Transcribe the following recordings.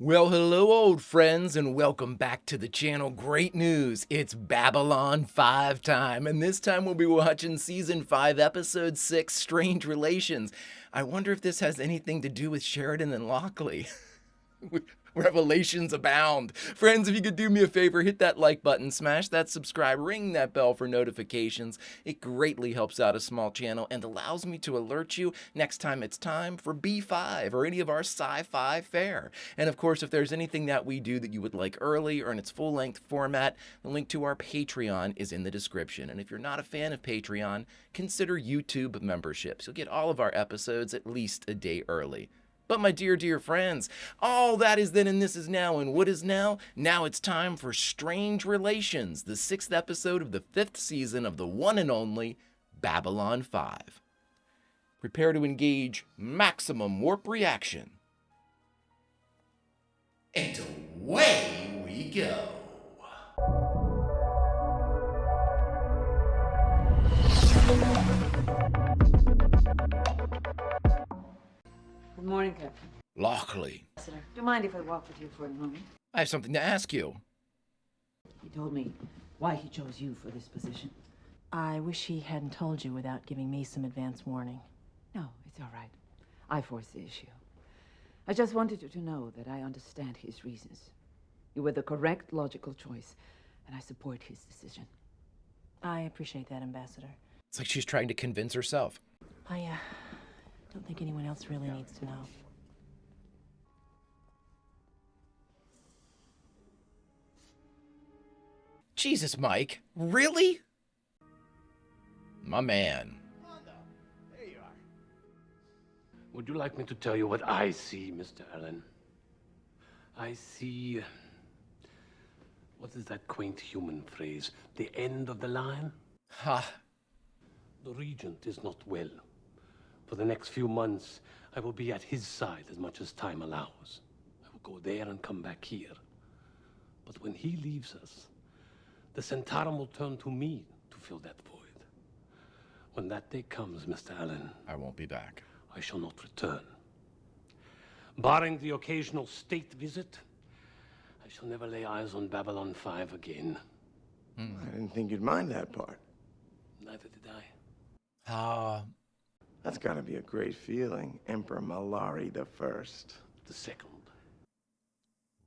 Well, hello, old friends, and welcome back to the channel. Great news! It's Babylon 5 time, and this time we'll be watching Season 5, Episode 6, Strange Relations. I wonder if this has anything to do with Sheridan and Lockley. Revelations abound. Friends, if you could do me a favor, hit that like button, smash that subscribe, ring that bell for notifications. It greatly helps out a small channel and allows me to alert you next time it's time for B5 or any of our sci-fi fare. And of course, if there's anything that we do that you would like early or in its full-length format, the link to our Patreon is in the description. And if you're not a fan of Patreon, consider YouTube memberships. You'll get all of our episodes at least a day early. But my dear, dear friends, all that is then and this is now, and what is now? Now it's time for Strange Relations, the 6th episode of the 5th season of the one and only Babylon 5. Prepare to engage maximum warp reaction. And away we go. Good morning, Captain. Lockley, Do you mind if I walk with you for a moment? I have something to ask you. He told me why he chose you for this position. I wish he hadn't told you without giving me some advance warning. No, it's all right. I forced the issue. I just wanted you to know that I understand his reasons. You were the correct logical choice, and I support his decision. I appreciate that, Ambassador. It's like she's trying to convince herself. I don't think anyone else really needs to know. Jesus, Mike. Really? My man. There you are. Would you like me to tell you what I see, Mr. Allen? I see... what is that quaint human phrase? The end of the line? Ha. The Regent is not well. For the next few months, I will be at his side as much as time allows. I will go there and come back here. But when he leaves us, the Centaurum will turn to me to fill that void. When that day comes, Mr. Allen, I won't be back. I shall not return. Barring the occasional state visit, I shall never lay eyes on Babylon 5 again. I didn't think you'd mind that part. Neither did I. Ah. That's gotta be a great feeling, Emperor Malari the First. The second.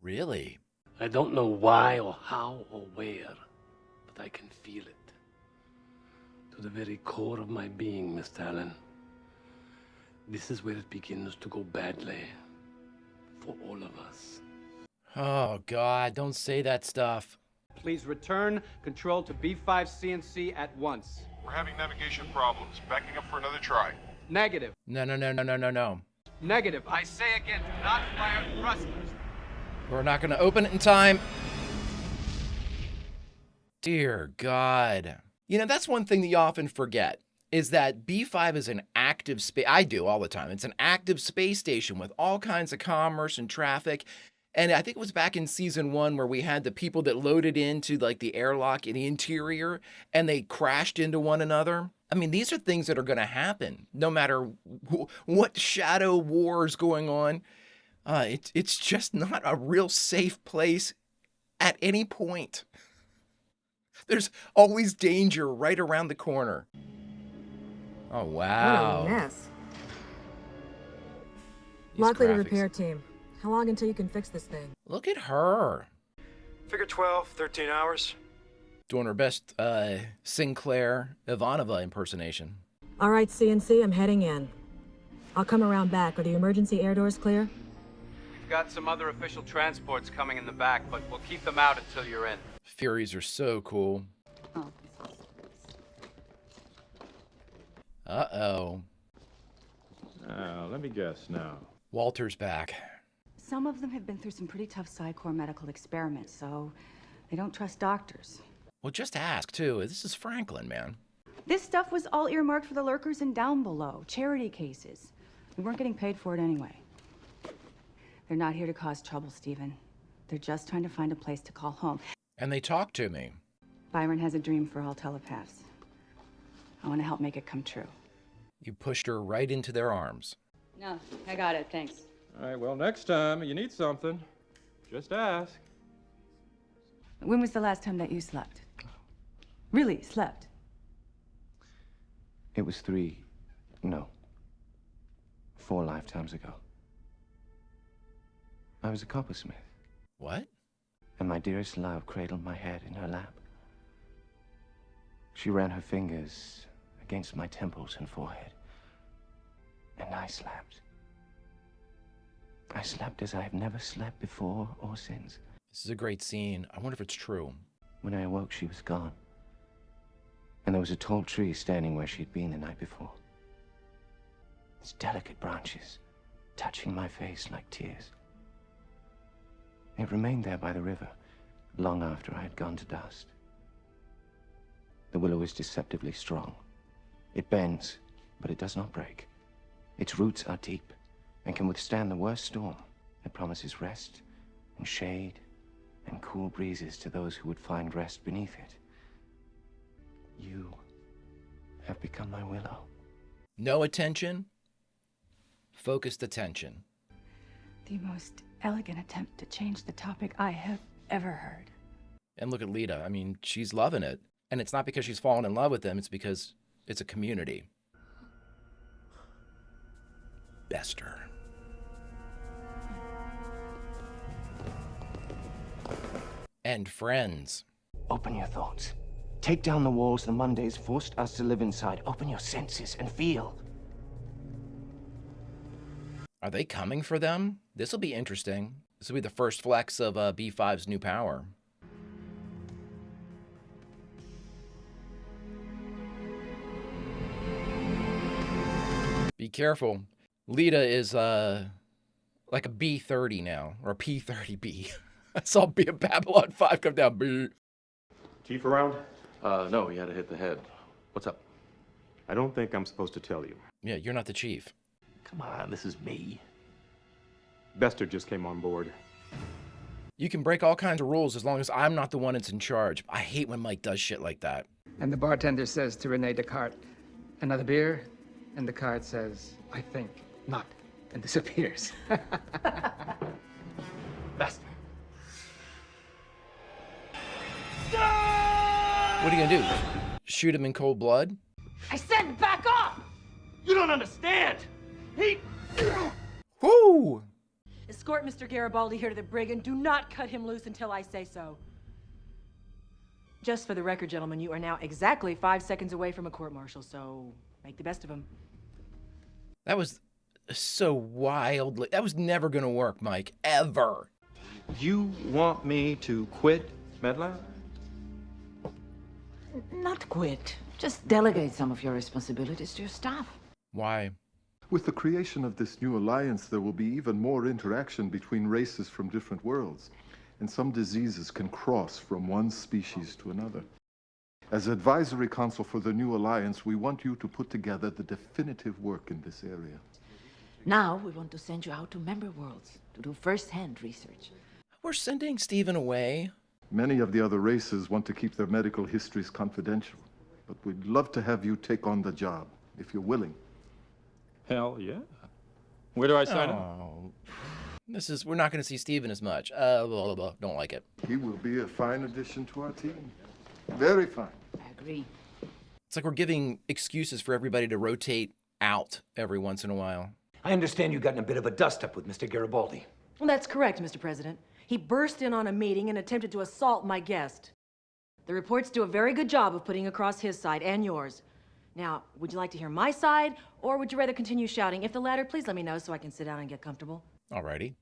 Really? I don't know why or how or where, but I can feel it. To the very core of my being, Mr. Allen. This is where it begins to go badly. For all of us. Oh, God, don't say that stuff. Please return control to B5 CNC at once. We're having navigation problems. Backing up for another try. Negative. No. Negative. I say again, do not fire thrusters. We're not going to open it in time. Dear God. You know, that's one thing that you often forget, is that B5 is an active space. I do all the time. It's an active space station with all kinds of commerce and traffic. And I think it was back in season 1 where we had the people that loaded into like the airlock in the interior and they crashed into one another. I mean, these are things that are going to happen no matter what shadow war is going on. It's just not a real safe place at any point. There's always danger right around the corner. Oh, wow. What a mess. These Likely to graphics. repair team. How long until you can fix this thing? Look at her. Figure 12, 13 hours. Doing her best Sinclair Ivanova impersonation. All right, CNC, I'm heading in. I'll come around back. Are the emergency air doors clear? We've got some other official transports coming in the back, but we'll keep them out until you're in. Furies are so cool. Uh-oh. Let me guess now. Walter's back. Some of them have been through some pretty tough Psy-Corps medical experiments, so they don't trust doctors. Well, just ask, too. This is Franklin, man. This stuff was all earmarked for the lurkers and down below, charity cases. We weren't getting paid for it anyway. They're not here to cause trouble, Stephen. They're just trying to find a place to call home. And they talk to me. Byron has a dream for all telepaths. I want to help make it come true. You pushed her right into their arms. No, I got it, thanks. All right, well, next time you need something, Just ask. When was the last time that you slept? Really slept? It was 4 lifetimes ago. I was a coppersmith. What? And my dearest love cradled my head in her lap. She ran her fingers against my temples and forehead. And I slept. I slept as I have never slept before or since. This is a great scene. I wonder if it's true. When I awoke, she was gone. And there was a tall tree standing where she'd been the night before. Its delicate branches touching my face like tears. It remained there by the river, long after I had gone to dust. The willow is deceptively strong. It bends, but it does not break. Its roots are deep and can withstand the worst storm. It promises rest and shade and cool breezes to those who would find rest beneath it. You have become my willow. No attention, focused attention. The most elegant attempt to change the topic I have ever heard. And look at Lita. I mean, she's loving it. And it's not because she's fallen in love with them. It's because it's a community. Bester. And friends. Open your thoughts. Take down the walls the Mondays forced us to live inside. Open your senses and feel. Are they coming for them? This will be interesting. This will be the first flex of B5's new power. Be careful. Lita is like a B30 now, or a P30B. I saw B of Babylon 5 come down. B. Chief around? No, he had to hit the head. What's up? I don't think I'm supposed to tell you. Yeah, you're not the chief. Come on, this is me. Bester just came on board. You can break all kinds of rules as long as I'm not the one that's in charge. I hate when Mike does shit like that. And the bartender says to Rene Descartes, "Another beer?" And Descartes says, "I think not," and disappears. Bester. What are you gonna do? Shoot him in cold blood? I said back off! You don't understand! He... Whoo! Escort Mr. Garibaldi here to the brig and do not cut him loose until I say so. Just for the record, gentlemen, you are now exactly 5 seconds away from a court-martial, so make the best of them. That was so wildly... That was never gonna work, Mike. Ever. You want me to quit Medlab? Not quit. Just delegate some of your responsibilities to your staff. Why? With the creation of this new alliance, there will be even more interaction between races from different worlds, and some diseases can cross from one species to another. As advisory council for the new alliance, we want you to put together the definitive work in this area. Now we want to send you out to member worlds to do first-hand research. We're sending Steven away. Many of the other races want to keep their medical histories confidential, but we'd love to have you take on the job, if you're willing. Hell yeah. Where do I sign up? We're not going to see Steven as much. Blah, blah, blah. Don't like it. He will be a fine addition to our team. Very fine. I agree. It's like we're giving excuses for everybody to rotate out every once in a while. I understand you've gotten a bit of a dust-up with Mr. Garibaldi. Well, that's correct, Mr. President. He burst in on a meeting and attempted to assault my guest. The reports do a very good job of putting across his side and yours. Now, would you like to hear my side, or would you rather continue shouting? If the latter, please let me know so I can sit down and get comfortable. Alrighty.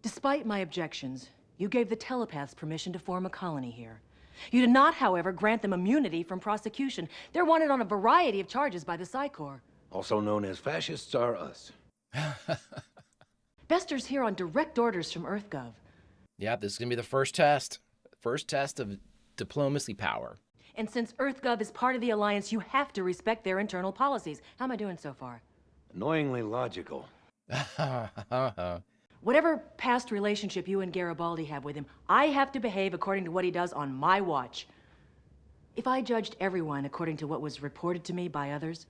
Despite my objections, you gave the telepaths permission to form a colony here. You did not, however, grant them immunity from prosecution. They're wanted on a variety of charges by the Psi Corps. Also known as fascists are us. Bester's here on direct orders from EarthGov. Yeah, this is going to be the first test. First test of diplomacy power. And since EarthGov is part of the Alliance, you have to respect their internal policies. How am I doing so far? Annoyingly logical. Whatever past relationship you and Garibaldi have with him, I have to behave according to what he does on my watch. If I judged everyone according to what was reported to me by others,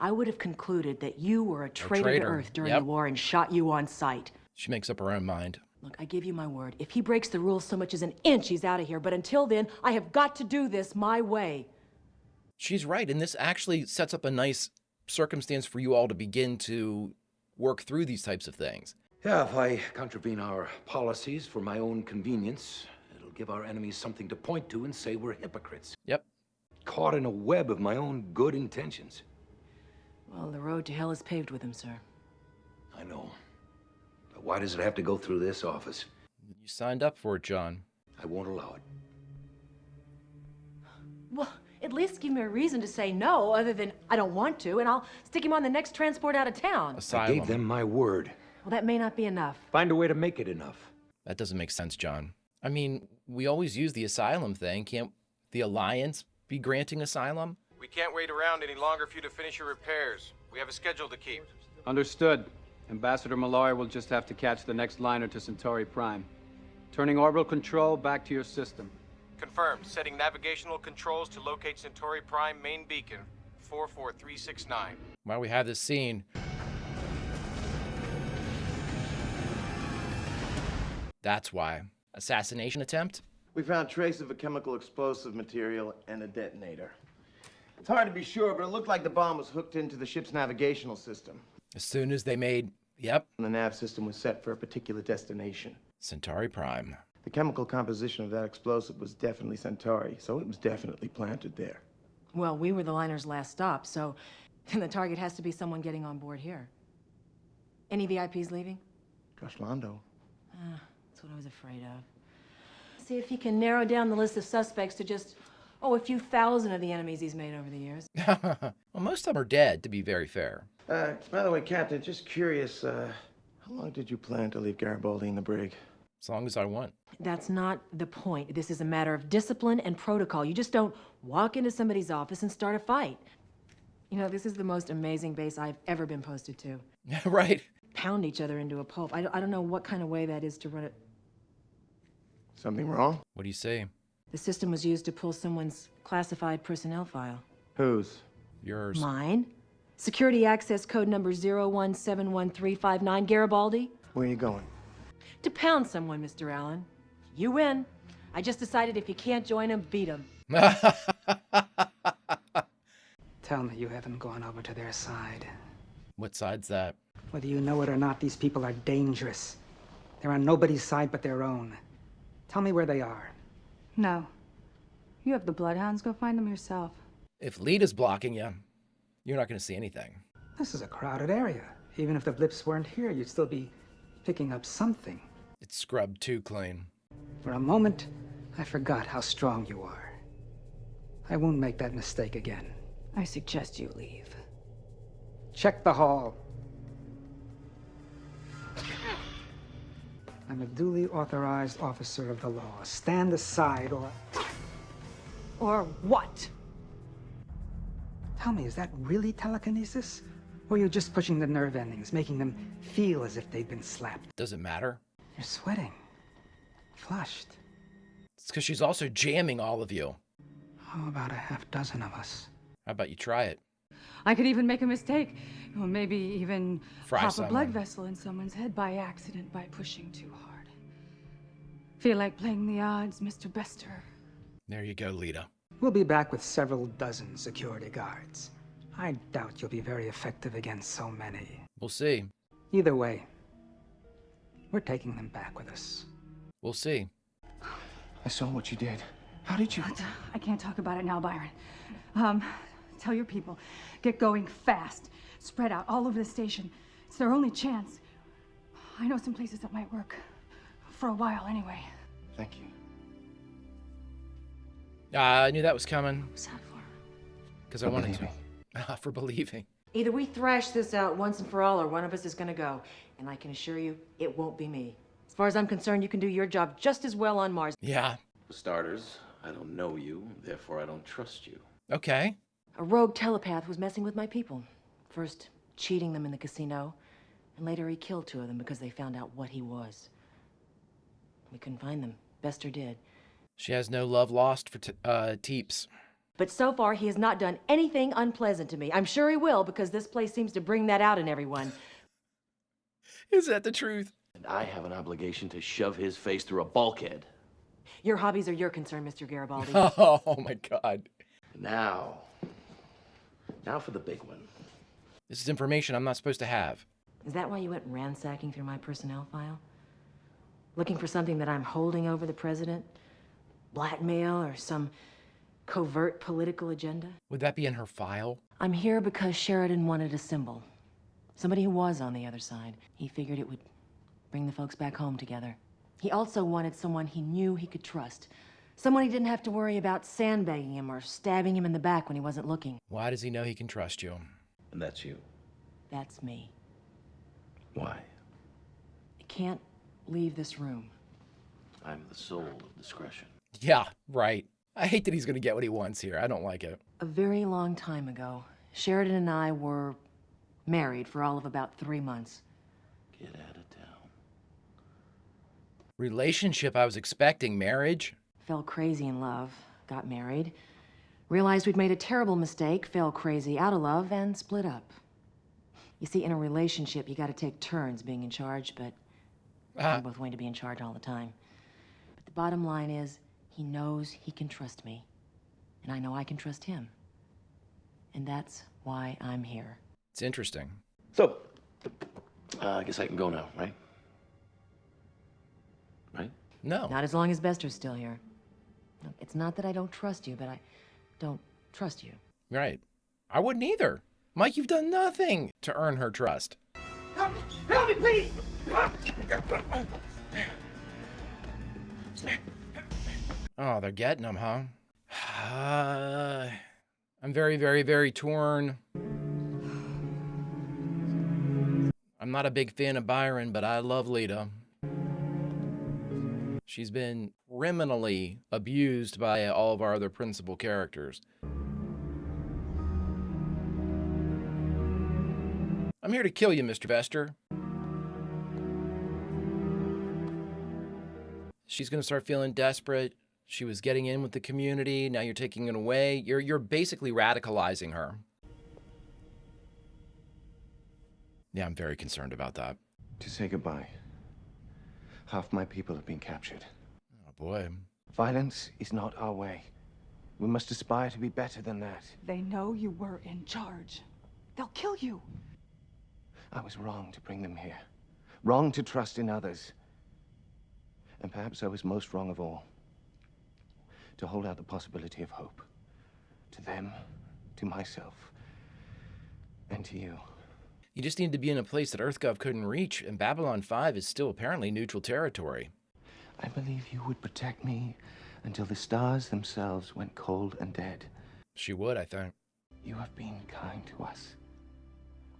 I would have concluded that you were a traitor to Earth during the war and shot you on sight. She makes up her own mind. Look, I give you my word. If he breaks the rules so much as an inch, he's out of here. But until then, I have got to do this my way. She's right, and this actually sets up a nice circumstance for you all to begin to work through these types of things. Yeah, if I contravene our policies for my own convenience, it'll give our enemies something to point to and say we're hypocrites. Yep. Caught in a web of my own good intentions. Well, the road to hell is paved with them, sir. I know. But why does it have to go through this office? You signed up for it, John. I won't allow it. Well, at least give me a reason to say no, other than I don't want to, and I'll stick him on the next transport out of town. Asylum. I gave them my word. Well, that may not be enough. Find a way to make it enough. That doesn't make sense, John. I mean, we always use the asylum thing. Can't the Alliance be granting asylum? We can't wait around any longer for you to finish your repairs. We have a schedule to keep. Understood. Ambassador Malloy will just have to catch the next liner to Centauri Prime. Turning orbital control back to your system. Confirmed. Setting navigational controls to locate Centauri Prime main beacon, 44369. While we have this scene, that's why. Assassination attempt? We found trace of a chemical explosive material and a detonator. It's hard to be sure, but it looked like the bomb was hooked into the ship's navigational system. As soon as they made, yep. And the nav system was set for a particular destination. Centauri Prime. The chemical composition of that explosive was definitely Centauri, so it was definitely planted there. Well, we were the liner's last stop, so the target has to be someone getting on board here. Any VIPs leaving? Josh Londo. That's what I was afraid of. See if he can narrow down the list of suspects to just, a few thousand of the enemies he's made over the years. Well, most of them are dead, to be very fair. By the way, Captain, just curious, how long did you plan to leave Garibaldi in the brig? As long as I want. That's not the point. This is a matter of discipline and protocol. You just don't walk into somebody's office and start a fight. You know, this is the most amazing base I've ever been posted to. Right. Pound each other into a pulp. I don't know what kind of way that is to run it. Something wrong? What do you say? The system was used to pull someone's classified personnel file. Whose? Yours. Mine. Security access code number 0171359. Garibaldi. Where are you going? To pound someone, Mr. Allen. You win. I just decided if you can't join him, beat him. Tell me you haven't gone over to their side. What side's that? Whether you know it or not, these people are dangerous. They're on nobody's side but their own. Tell me where they are. No. You have the bloodhounds. Go find them yourself. If Lita's blocking you, you're not going to see anything. This is a crowded area. Even if the blips weren't here, you'd still be picking up something. It's scrubbed too clean. For a moment, I forgot how strong you are. I won't make that mistake again. I suggest you leave. Check the hall. I'm a duly authorized officer of the law. Stand aside or... Or what? Tell me, is that really telekinesis? Or you're just pushing the nerve endings, making them feel as if they'd been slapped? Does it matter? You're sweating. Flushed. It's because she's also jamming all of you. How about a half dozen of us? How about you try it? I could even make a mistake. Or maybe even Fry pop someone. a blood vessel in someone's head by accident by pushing too hard. Feel like playing the odds, Mr. Bester? There you go, Lita. We'll be back with several dozen security guards. I doubt you'll be very effective against so many. We'll see. Either way, we're taking them back with us. We'll see. I saw what you did. How did you... I can't talk about it now, Byron. Tell your people, get going fast. Spread out all over the station. It's their only chance. I know some places that might work. For a while, anyway. Thank you. I knew that was coming. What's that for? Because I wanted to. For believing. Either we thrash this out once and for all, or one of us is gonna go. And I can assure you, it won't be me. As far as I'm concerned, you can do your job just as well on Mars. Yeah. For starters, I don't know you, therefore I don't trust you. Okay. A rogue telepath was messing with my people. First, cheating them in the casino, and later he killed 2 of them because they found out what he was. We couldn't find them. Bester did. She has no love lost for Teeps. But so far, he has not done anything unpleasant to me. I'm sure he will, because this place seems to bring that out in everyone. Is that the truth? And I have an obligation to shove his face through a bulkhead. Your hobbies are your concern, Mr. Garibaldi. Oh my God. Now for the big one. This is information I'm not supposed to have. Is that why you went ransacking through my personnel file? Looking for something that I'm holding over the president? Blackmail or some covert political agenda? Would that be in her file? I'm here because Sheridan wanted a symbol. Somebody who was on the other side. He figured it would bring the folks back home together. He also wanted someone he knew he could trust. Someone he didn't have to worry about sandbagging him or stabbing him in the back when he wasn't looking. Why does he know he can trust you? And that's you. That's me. Why? I can't leave this room. I'm the soul of discretion. Yeah, right. I hate that he's going to get what he wants here. I don't like it. A very long time ago, Sheridan and I were married for all of about 3 months. Get out of town. Relationship I was expecting, marriage? Fell crazy in love, got married, realized we'd made a terrible mistake, fell crazy out of love, and split up. You see, in a relationship, you gotta take turns being in charge, but we're both going to be in charge all the time. But the bottom line is, he knows he can trust me, and I know I can trust him. And that's why I'm here. It's interesting. So, I guess I can go now, right? Right? No. Not as long as Bester's still here. No, it's not that I don't trust you, but I don't trust you. Right. I wouldn't either. Mike, you've done nothing to earn her trust. Help me, please! Oh, they're getting him, huh? I'm very, very, very torn. I'm not a big fan of Byron, but I love Lita. She's been criminally abused by all of our other principal characters. I'm here to kill you, Mr. Vester. She's gonna start feeling desperate. She was getting in with the community. Now you're taking it away. You're basically radicalizing her. Yeah, I'm very concerned about that. To say goodbye. Half my people have been captured. Oh, boy. Violence is not our way. We must aspire to be better than that. They know you were in charge. They'll kill you. I was wrong to bring them here. Wrong to trust in others. And perhaps I was most wrong of all. To hold out the possibility of hope. To them, to myself, and to you. You just need to be in a place that EarthGov couldn't reach, and Babylon 5 is still apparently neutral territory. I believe you would protect me until the stars themselves went cold and dead. She would, I think. You have been kind to us.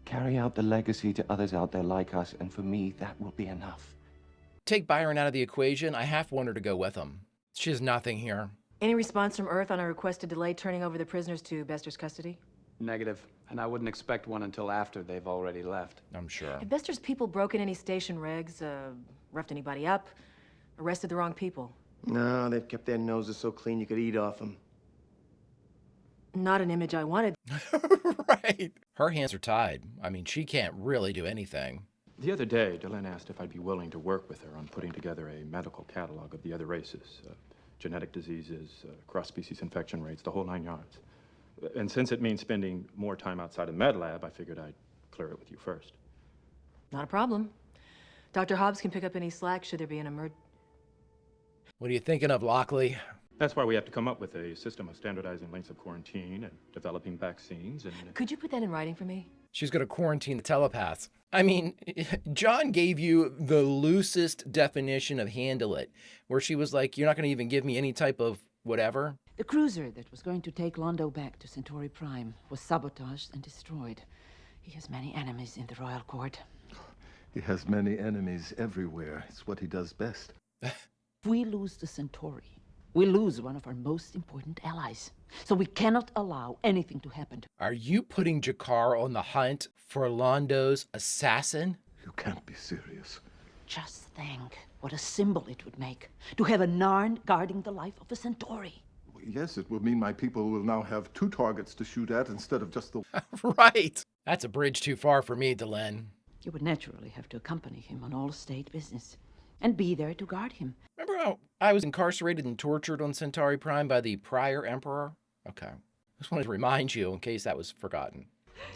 Carry out the legacy to others out there like us, and for me, that will be enough. Take Byron out of the equation, I half want her to go with him. She has nothing here. Any response from Earth on a request to delay turning over the prisoners to Bester's custody? Negative. And I wouldn't expect one until after they've already left. I'm sure. Have Bester's people broken any station regs, roughed anybody up, arrested the wrong people? No, they've kept their noses so clean you could eat off them. Not an image I wanted. Right. Her hands are tied. I mean, she can't really do anything. The other day, Delenn asked if I'd be willing to work with her on putting together a medical catalog of the other races. Genetic diseases, cross-species infection rates, the whole 9 yards. And since it means spending more time outside of med lab, I figured I'd clear it with you first. Not a problem. Dr. Hobbs can pick up any slack should there be an emergency. What are you thinking of, Lockley? That's why we have to come up with a system of standardizing lengths of quarantine and developing vaccines and... Could you put that in writing for me? She's going to quarantine the telepaths. I mean, John gave you the loosest definition of handle it, where she was like, you're not going to even give me any type of whatever. The cruiser that was going to take Londo back to Centauri Prime was sabotaged and destroyed. He has many enemies in the royal court. He has many enemies everywhere. It's what he does best. If we lose the Centauri, we lose one of our most important allies. So we cannot allow anything to happen. Are you putting Jakar on the hunt for Londo's assassin? You can't be serious. Just think what a symbol it would make to have a Narn guarding the life of a Centauri. Yes, it will mean my people will now have 2 targets to shoot at instead of just the... Right. That's a bridge too far for me, Delenn. You would naturally have to accompany him on all state business and be there to guard him. Remember how I was incarcerated and tortured on Centauri Prime by the prior Emperor? Okay. Just wanted to remind you in case that was forgotten.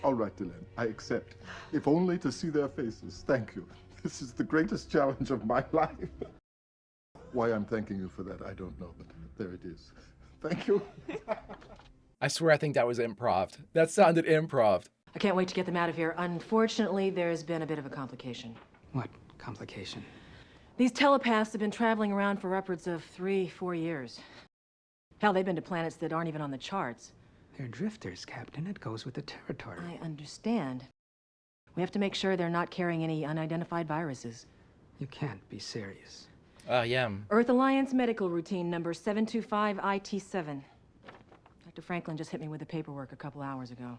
All right, Dylan, I accept. If only to see their faces. Thank you. This is the greatest challenge of my life. Why I'm thanking you for that, I don't know, but there it is. Thank you. I swear I think that was improv. That sounded improv. I can't wait to get them out of here. Unfortunately, there's been a bit of a complication. What complication? These telepaths have been traveling around for upwards of 3-4 years. Hell, they've been to planets that aren't even on the charts. They're drifters, Captain. It goes with the territory. I understand. We have to make sure they're not carrying any unidentified viruses. You can't be serious. Yeah. Earth Alliance medical routine number 725 IT7. Dr. Franklin just hit me with the paperwork a couple hours ago.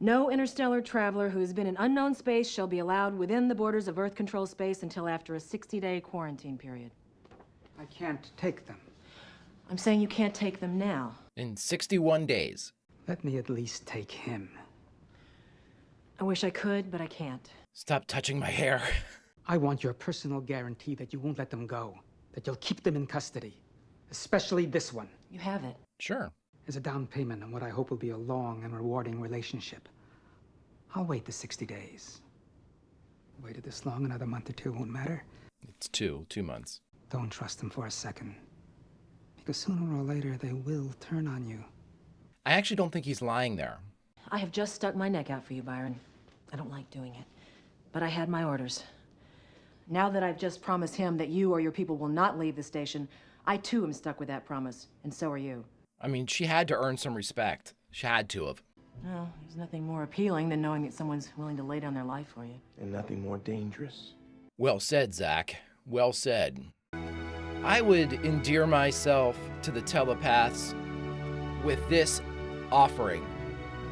No interstellar traveler who has been in unknown space shall be allowed within the borders of Earth control space until after a 60-day quarantine period. I can't take them. I'm saying you can't take them now. In 61 days. Let me at least take him. I wish I could, but I can't. Stop touching my hair. I want your personal guarantee that you won't let them go, that you'll keep them in custody, especially this one. You have it. Sure. As a down payment on what I hope will be a long and rewarding relationship. I'll wait the 60 days. Waited this long, another month or two won't matter. It's 2 months. Don't trust them for a second. Because sooner or later, they will turn on you. I actually don't think he's lying there. I have just stuck my neck out for you, Byron. I don't like doing it, but I had my orders. Now that I've just promised him that you or your people will not leave the station, I too am stuck with that promise, and so are you. I mean, she had to earn some respect. She had to have. Well, there's nothing more appealing than knowing that someone's willing to lay down their life for you. And nothing more dangerous. Well said, Zach. Well said. I would endear myself to the telepaths with this offering.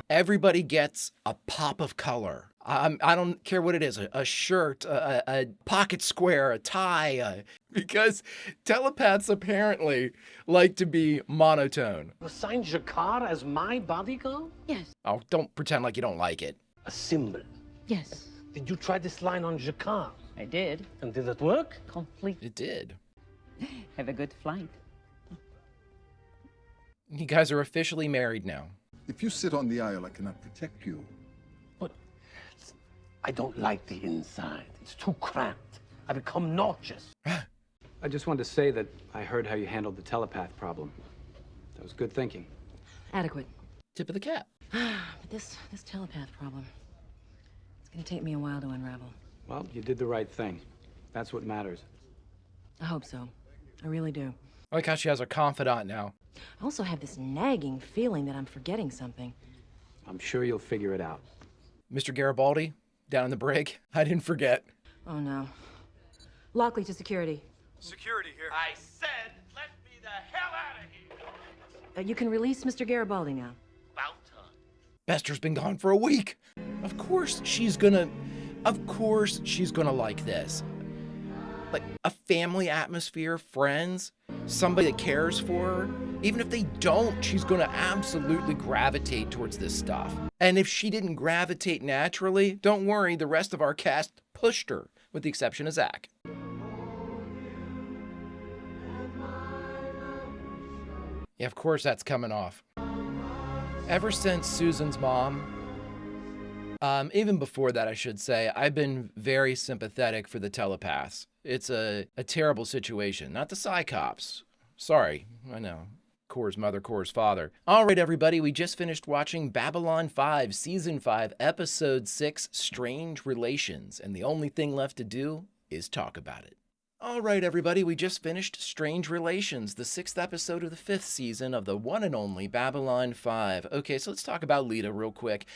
Everybody gets a pop of color. I don't care what it is, a shirt, a pocket square, a tie, because telepaths apparently like to be monotone. You assigned Jakar as my bodyguard? Yes. Oh, don't pretend like you don't like it. A symbol. Yes. Did you try this line on Jakar? I did. And did it work? Complete. It did. Have a good flight. You guys are officially married now. If you sit on the aisle, I cannot protect you. But I don't like the inside. It's too cramped. I become nauseous. I just wanted to say that I heard how you handled the telepath problem. That was good thinking. Adequate. Tip of the cap. But this telepath problem, it's gonna take me a while to unravel. Well, you did the right thing. That's what matters. I hope so. I really do. I like how she has a confidant now. I also have this nagging feeling that I'm forgetting something. I'm sure you'll figure it out. Mr. Garibaldi, down in the brig. I didn't forget. Oh no. Lockley to security. Security here. I said, let me the hell out of here. You can release Mr. Garibaldi now. About time. Bester's been gone for a week. Of course she's gonna like this. Like a family atmosphere, friends, somebody that cares for her. Even if they don't, she's gonna absolutely gravitate towards this stuff. And if she didn't gravitate naturally, don't worry, the rest of our cast pushed her, with the exception of Zach. Yeah, of course that's coming off. Ever since Susan's mom, even before that I should say, I've been very sympathetic for the telepaths. It's a terrible situation, not the Psychops. Sorry, I know. Core's mother, Core's father. All right, everybody, we just finished watching Babylon 5, Season 5, Episode 6, Strange Relations, and the only thing left to do is talk about it. All right, everybody, we just finished Strange Relations, the 6th episode of the 5th season of the one and only Babylon 5. Okay, so let's talk about Lita real quick.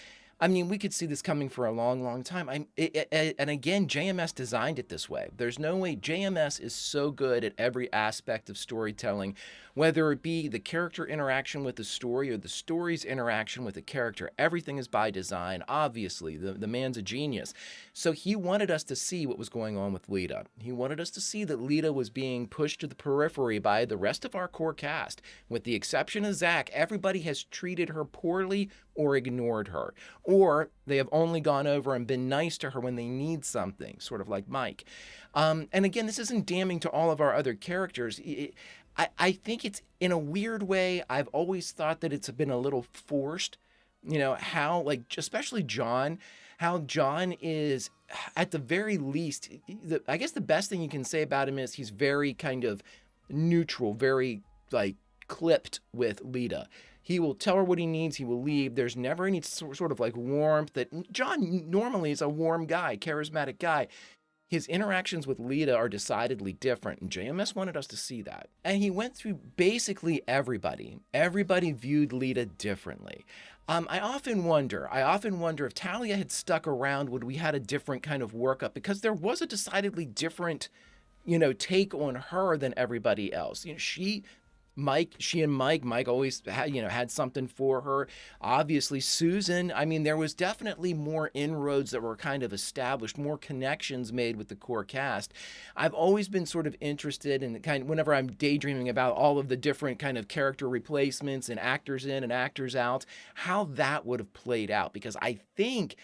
I mean, we could see this coming for a long, long time. And again, JMS designed it this way. There's no way. JMS is so good at every aspect of storytelling, whether it be the character interaction with the story or the story's interaction with the character. Everything is by design. Obviously, the man's a genius. So he wanted us to see what was going on with Lita. He wanted us to see that Lita was being pushed to the periphery by the rest of our core cast. With the exception of Zach, everybody has treated her poorly or ignored her. or they have only gone over and been nice to her when they need something, sort of like Mike. And again, this isn't damning to all of our other characters. I think it's, in a weird way, I've always thought that it's been a little forced, you know, how, like, especially John, how John is, at the very least, I guess the best thing you can say about him is he's very kind of neutral, very, like, clipped with Lita. He will tell her what he needs, he will leave. There's never any sort of like warmth that John normally is a warm guy, charismatic guy. His interactions with Lita are decidedly different, and JMS wanted us to see that. And he went through basically everybody. Everybody viewed Lita differently. I often wonder if Talia had stuck around, would we had a different kind of workup? Because there was a decidedly different, you know, take on her than everybody else. You know, she and Mike always had, you know, had something for her. Obviously, Susan, I mean, there was definitely more inroads that were kind of established, more connections made with the core cast. I've always been sort of interested in whenever I'm daydreaming about all of the different kind of character replacements and actors in and actors out, how that would have played out, because I think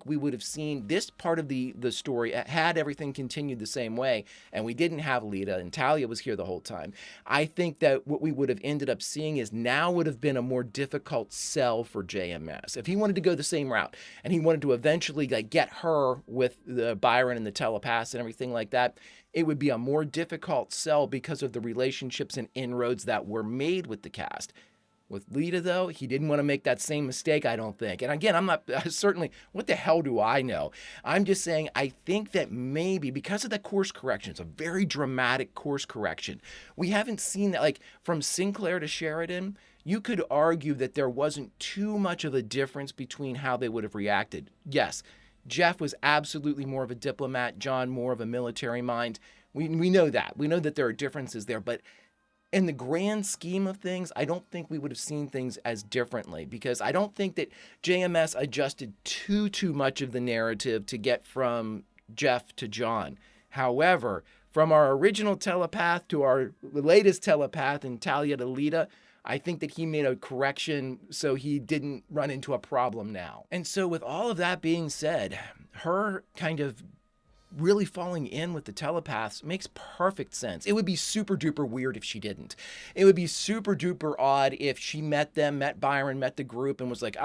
we would have seen this part of the story had everything continued the same way, and we didn't have Lita and Talia was here the whole time. I think that what we would have ended up seeing is now would have been a more difficult sell for JMS. If he wanted to go the same route and he wanted to eventually like get her with the Byron and the telepaths and everything like that, it would be a more difficult sell because of the relationships and inroads that were made with the cast. With Lita, though, he didn't want to make that same mistake, I don't think. And again, I'm not certainly, what the hell do I know? I'm just saying, I think that maybe because of that course correction, it's a very dramatic course correction. We haven't seen that, like from Sinclair to Sheridan, you could argue that there wasn't too much of a difference between how they would have reacted. Yes, Jeff was absolutely more of a diplomat, John more of a military mind. We know that. We know that there are differences there, but in the grand scheme of things, I don't think we would have seen things as differently, because I don't think that JMS adjusted too much of the narrative to get from Jeff to John. However, from our original telepath to our latest telepath in Talia to Lita, I think that he made a correction so he didn't run into a problem now. And so with all of that being said, her kind of really falling in with the telepaths makes perfect sense. It would be super duper weird if she didn't. It would be super duper odd if she met them, met Byron, met the group, and was like,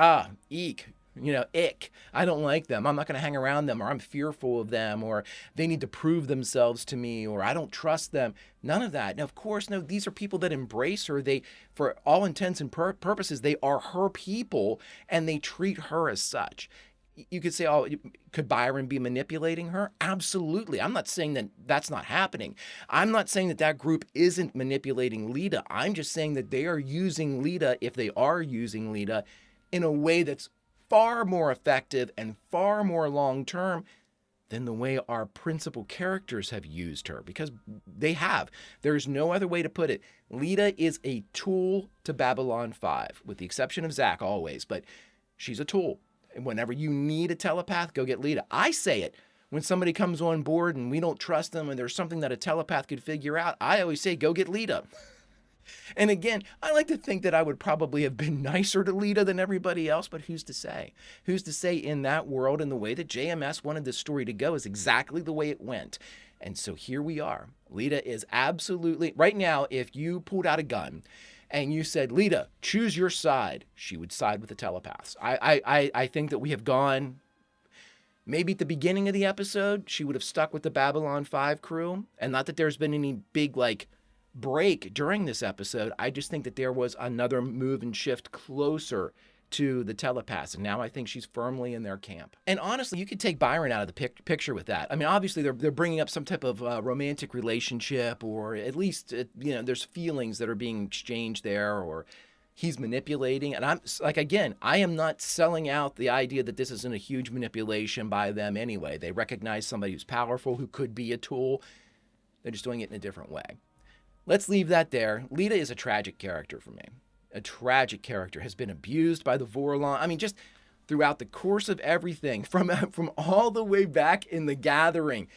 eek, you know, ick. I don't like them. I'm not going to hang around them, or I'm fearful of them, or they need to prove themselves to me, or I don't trust them. None of that. Now, of course, no, these are people that embrace her. They, for all intents and purposes, they are her people, and they treat her as such. You could say, oh, could Byron be manipulating her? Absolutely. I'm not saying that that's not happening. I'm not saying that that group isn't manipulating Lita. I'm just saying that they are using Lita, if they are using Lita, in a way that's far more effective and far more long-term than the way our principal characters have used her, because they have. There's no other way to put it. Lita is a tool to Babylon 5, with the exception of Zach always, but she's a tool. And whenever you need a telepath, go get Lita. I say it. When somebody comes on board and we don't trust them and there's something that a telepath could figure out, I always say, go get Lita. And again, I like to think that I would probably have been nicer to Lita than everybody else, but who's to say? Who's to say in that world and the way that JMS wanted this story to go is exactly the way it went. And so here we are. Lita is absolutely, right now, if you pulled out a gun and you said, Lita, choose your side, she would side with the telepaths. I think that we have gone, maybe at the beginning of the episode, she would have stuck with the Babylon 5 crew. And not that there's been any big, like, break during this episode. I just think that there was another move and shift closer to the telepaths, and now I think she's firmly in their camp. And honestly, you could take Byron out of the picture with that. I mean, obviously they're bringing up some type of romantic relationship, or at least there's feelings that are being exchanged there, or he's manipulating. And I'm like, again, I am not selling out the idea that this isn't a huge manipulation by them anyway. They recognize somebody who's powerful, who could be a tool. They're just doing it in a different way. Let's leave that there. Lita is a tragic character for me. A tragic character, has been abused by the Vorlon. I mean, just throughout the course of everything, from all the way back in the Gathering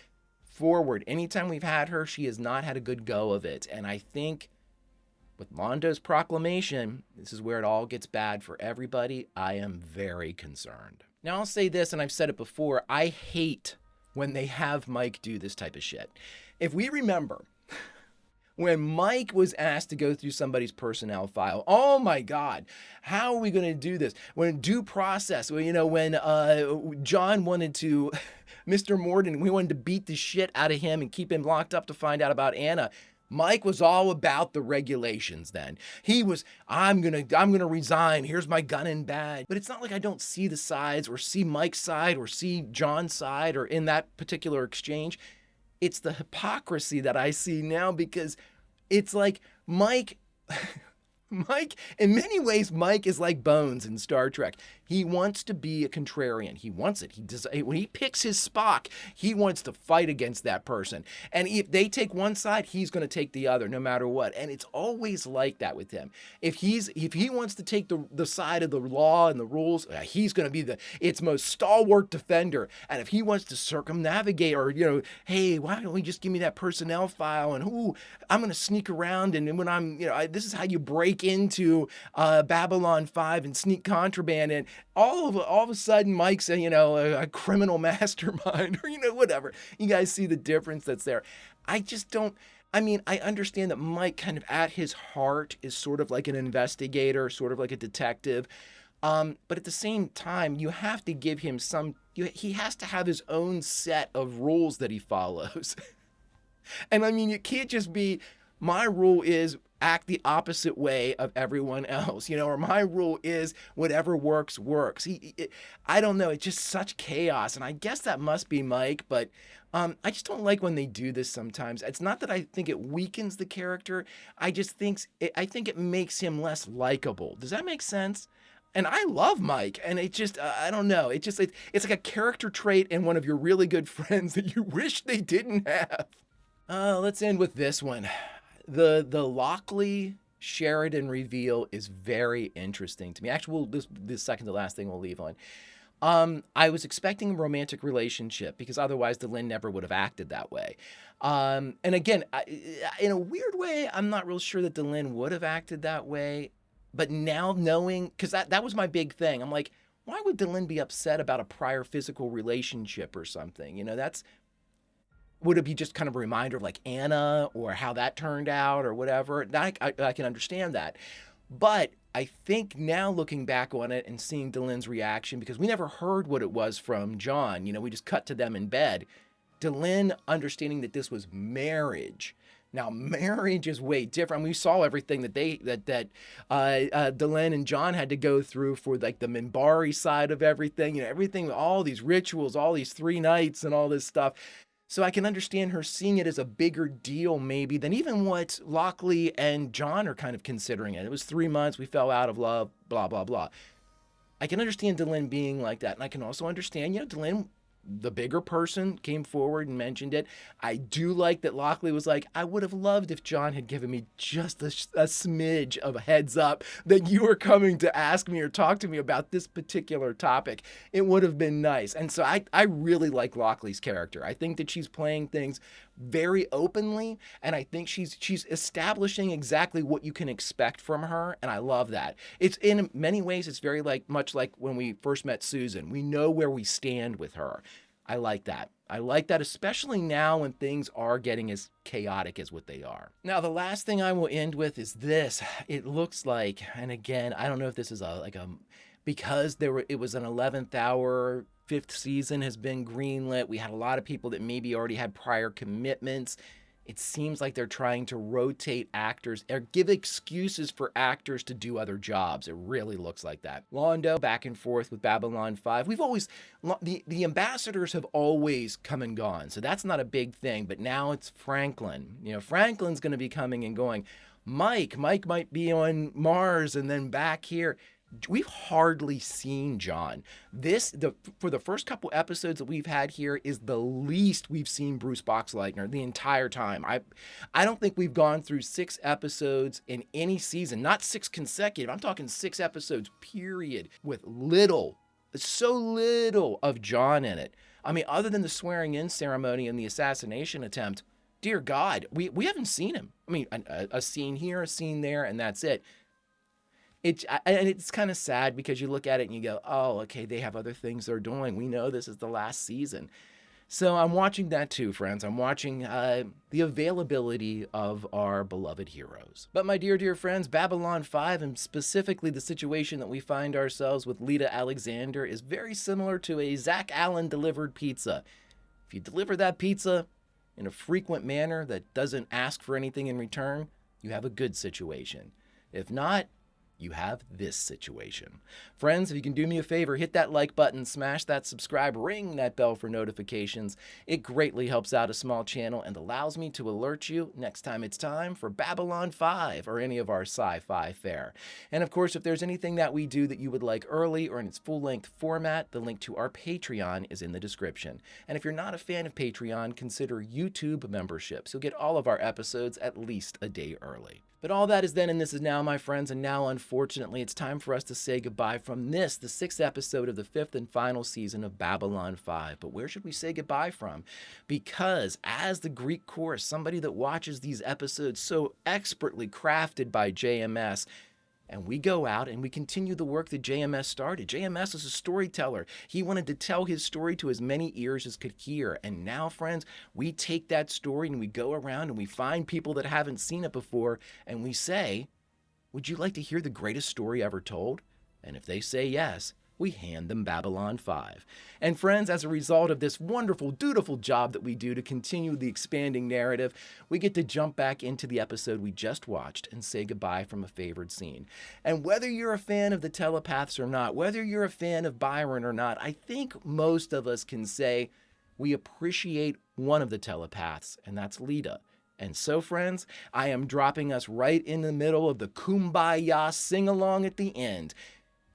forward, anytime we've had her, she has not had a good go of it. And I think With Londo's proclamation, this is where it all gets bad for everybody. I am very concerned. Now, I'll say this, and I've said it before, I hate when they have Mike do this type of shit. If we remember, when Mike was asked to go through somebody's personnel file, oh my God, how are we going to do this? When due process, when John wanted to, Mr. Morden, we wanted to beat the shit out of him and keep him locked up to find out about Anna. Mike was all about the regulations then. He was, I'm gonna resign. Here's my gun and badge. But it's not like I don't see the sides or see Mike's side or see John's side or in that particular exchange. It's the hypocrisy that I see now, because it's like Mike, in many ways, Mike is like Bones in Star Trek. He wants to be a contrarian. He wants it. When he picks his Spock, he wants to fight against that person. And if they take one side, he's going to take the other, no matter what. And it's always like that with him. If he wants to take the side of the law and the rules, he's going to be its most stalwart defender. And if he wants to circumnavigate, or hey, why don't we just give me that personnel file? And I'm going to sneak around, and when I'm, this is how you break into Babylon 5 and sneak contraband in. All of a sudden, Mike's a criminal mastermind, or whatever. You guys see the difference that's there. I just don't. I mean, I understand that Mike, kind of at his heart, is sort of like an investigator, sort of like a detective. But at the same time, you have to give him he has to have his own set of rules that he follows. And I mean, you can't just be, my rule is act the opposite way of everyone else, or my rule is whatever works. I don't know. It's just such chaos. And I guess that must be Mike, but I just don't like when they do this sometimes. It's not that I think it weakens the character. I think it makes him less likable. Does that make sense? And I love Mike, and it just, I don't know. It's like a character trait in one of your really good friends that you wish they didn't have. Let's end with this one. The Lockley Sheridan reveal is very interesting to me. Actually, this second to last thing we'll leave on. I was expecting a romantic relationship, because otherwise Delenn never would have acted that way. And again, in a weird way, I'm not real sure that Delenn would have acted that way. But now knowing, because that was my big thing. I'm like, why would Delenn be upset about a prior physical relationship or something? Would it be just kind of a reminder of like Anna or how that turned out or whatever? I can understand that. But I think now looking back on it and seeing Delenn's reaction, because we never heard what it was from John, we just cut to them in bed. Delenn understanding that this was marriage. Now, marriage is way different. We saw everything that Delenn and John had to go through for like the Minbari side of everything, everything, all these rituals, all these 3 nights and all this stuff. So I can understand her seeing it as a bigger deal maybe than even what Lockley and John are kind of considering it. It was 3 months, we fell out of love, blah, blah, blah. I can understand Delenn being like that. And I can also understand, Delenn, the bigger person, came forward and mentioned it. I do like that Lockley was like, I would have loved if John had given me just a smidge of a heads up that you were coming to ask me or talk to me about this particular topic. It would have been nice. And so I really like Lockley's character. I think that she's playing things very openly, and I think she's establishing exactly what you can expect from her, and I love that. It's in many ways, it's very much like when we first met Susan. We know where we stand with her. I like that. I like that, especially now when things are getting as chaotic as what they are. Now, the last thing I will end with is this. It looks like, and again, I don't know if this is because it was an 11th hour, 5th season has been greenlit. We had a lot of people that maybe already had prior commitments. It seems like they're trying to rotate actors or give excuses for actors to do other jobs. It really looks like that. Londo back and forth with Babylon 5. The ambassadors have always come and gone, so that's not a big thing. But now it's Franklin. Franklin's going to be coming and going. Mike might be on Mars and then back here. We've hardly seen John. For the first couple episodes that we've had here is the least we've seen Bruce Boxleitner the entire time. I don't think we've gone through 6 episodes in any season, not 6 consecutive. I'm talking 6 episodes, period, with so little of John in it. I mean, other than the swearing in ceremony and the assassination attempt, dear God, we haven't seen him. I mean, a scene here, a scene there, and that's it. And it's kind of sad because you look at it and you go, oh, okay, they have other things they're doing. We know this is the last season. So I'm watching that too, friends. I'm watching the availability of our beloved heroes. But my dear, dear friends, Babylon 5, and specifically the situation that we find ourselves with Lita Alexander, is very similar to a Zach Allen delivered pizza. If you deliver that pizza in a frequent manner that doesn't ask for anything in return, you have a good situation. If not, you have this situation. Friends, if you can do me a favor, hit that like button, smash that subscribe, ring that bell for notifications. It greatly helps out a small channel and allows me to alert you next time it's time for Babylon 5 or any of our sci-fi fare. And of course, if there's anything that we do that you would like early or in its full-length format, the link to our Patreon is in the description. And if you're not a fan of Patreon, consider YouTube memberships. You'll get all of our episodes at least a day early. But all that is then and this is now, my friends, and now, unfortunately, it's time for us to say goodbye from this, the 6th episode of the 5th and final season of Babylon 5. But where should we say goodbye from? Because as the Greek chorus, somebody that watches these episodes so expertly crafted by JMS, and we go out and we continue the work that JMS started. JMS is a storyteller. He wanted to tell his story to as many ears as could hear. And now, friends, we take that story and we go around and we find people that haven't seen it before and we say, would you like to hear the greatest story ever told? And if they say yes, we hand them Babylon 5. And friends, as a result of this wonderful, dutiful job that we do to continue the expanding narrative, we get to jump back into the episode we just watched and say goodbye from a favored scene. And whether you're a fan of the telepaths or not, whether you're a fan of Byron or not, I think most of us can say we appreciate one of the telepaths, and that's Lita. And so, friends, I am dropping us right in the middle of the Kumbaya sing-along at the end.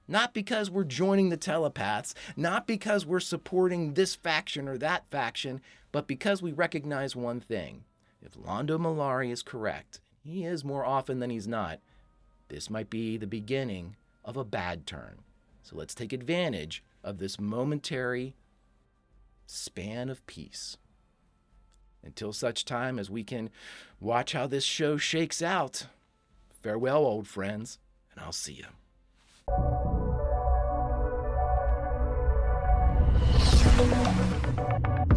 Not because we're joining the telepaths, not because we're supporting this faction or that faction, but because we recognize one thing. If Londo Mollari is correct, he is more often than he's not, this might be the beginning of a bad turn. So let's take advantage of this momentary span of peace. Until such time as we can watch how this show shakes out, farewell, old friends, and I'll see you. Thank you.